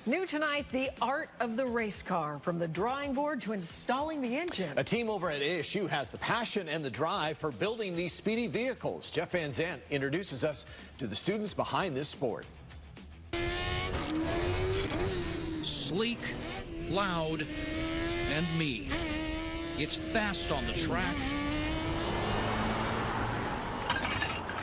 New tonight, the art of the race car, from the drawing board to installing the engine. A team over at ASU has the passion and the drive for building these speedy vehicles. Jeff Van Zandt introduces us to the students behind this sport. Sleek, loud, and me. It's fast on the track.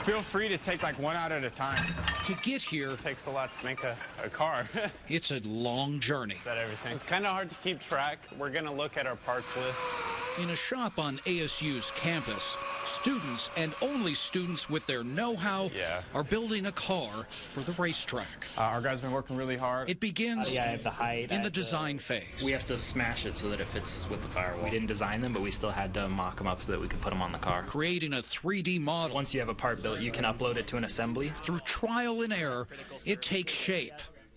Feel free to take like one out at a time. To get here, It takes a lot to make a car. it's a long journey. Is that everything? It's kind of hard to keep track. We're going to look at our parts list. In a shop on ASU's campus, students and only students with their know-how are building a car for the racetrack. Our guys been working really hard. It begins I have the height in the design phase. We have to smash it so that it fits with the firewall. We didn't design them, but we still had to mock them up so that we could put them on the car. Creating a 3D model. Once you have a part built, you can upload it to an assembly. Through trial and error, it takes shape.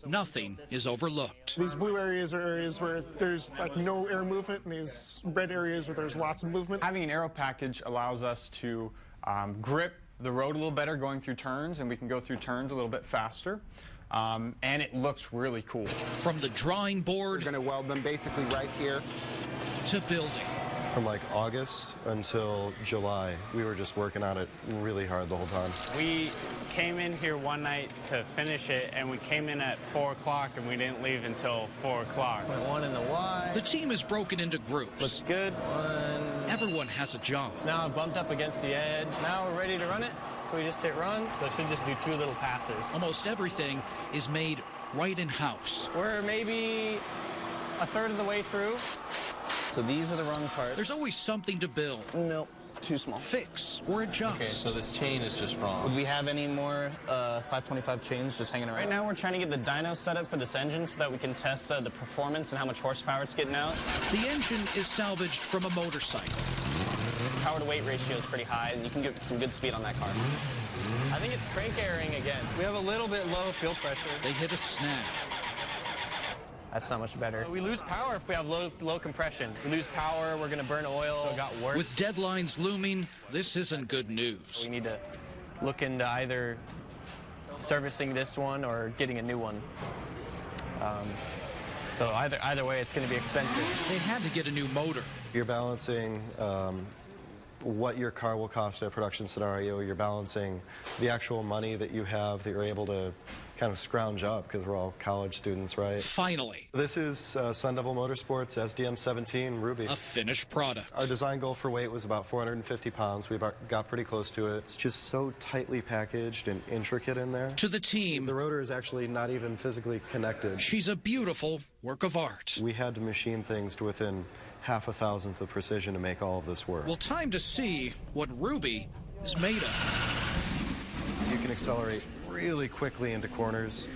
Nothing is overlooked. These blue areas are areas where there's like no air movement, and these red areas where there's lots of movement. Having an aero package allows us to grip the road a little better going through turns, and we can go through turns a little bit faster. And it looks really cool. From the drawing board We're going to weld them basically right here. to building. From like August until July, we were just working on it really hard the whole time. We came in here one night to finish it, and we came in at 4 o'clock, and we didn't leave until 4 o'clock. One in the Y. The team is broken into groups. Looks good. One. Everyone has a job. So now I've bumped up against the edge. Now we're ready to run it. So we just hit run. So I should just do 2 little passes. Almost everything is made right in-house. We're maybe a third of the way through. So these are the run parts. There's always something to build, Nope, too small. fix, or adjust. Okay, so this chain is just wrong. Would we have any more 525 chains just hanging around? Right now we're trying to get the dyno set up for this engine so that we can test the performance and how much horsepower it's getting out. The engine is salvaged from a motorcycle. Power to weight ratio is pretty high, and you can get some good speed on that car. I think it's crank airing again. We have a little bit low fuel pressure. They hit a snag. That's not much better. We lose power if we have low compression. We lose power, we're gonna burn oil. So it got worse. With deadlines looming, this isn't good news. We need to look into either servicing this one or getting a new one. So either way, it's gonna be expensive. They had to get a new motor. You're balancing what your car will cost in a production scenario. You're balancing the actual money that you have that you're able to kind of scrounge up, because we're all college students, right? Finally, This is Sun Devil Motorsports SDM17 Ruby. a finished product. Our design goal for weight was about 450 pounds. We got pretty close to it. It's just so tightly packaged and intricate in there. To the team, The rotor is actually not even physically connected. she's a beautiful work of art. We had to machine things to within half a thousandth of precision to make all of this work. Well, time to see what Ruby is made of. You can accelerate really quickly into corners.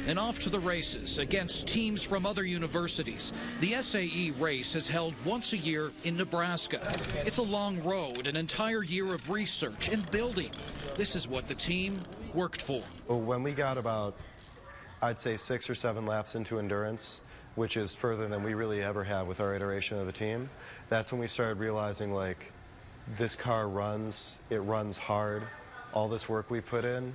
And off to the races against teams from other universities. The SAE race is held once a year in Nebraska. It's a long road, an entire year of research and building. This is what the team worked for. Well, when we got about, I'd say 6 or 7 laps into endurance, which is further than we really ever have with our iteration of the team, that's when we started realizing, like, this car runs, it runs hard. All this work we put in,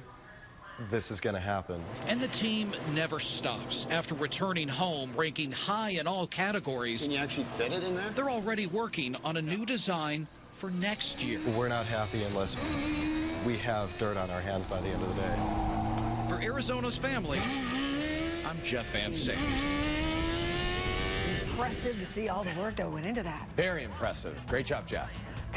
this is going to happen. And the team never stops. After returning home, ranking high in all categories, Can you actually fit it in there? they're already working on a new design for next year. We're not happy unless we have dirt on our hands by the end of the day. For Arizona's family, I'm Jeff Van Zandt. Impressive to see all the work that went into that. Very impressive. Great job, Jeff.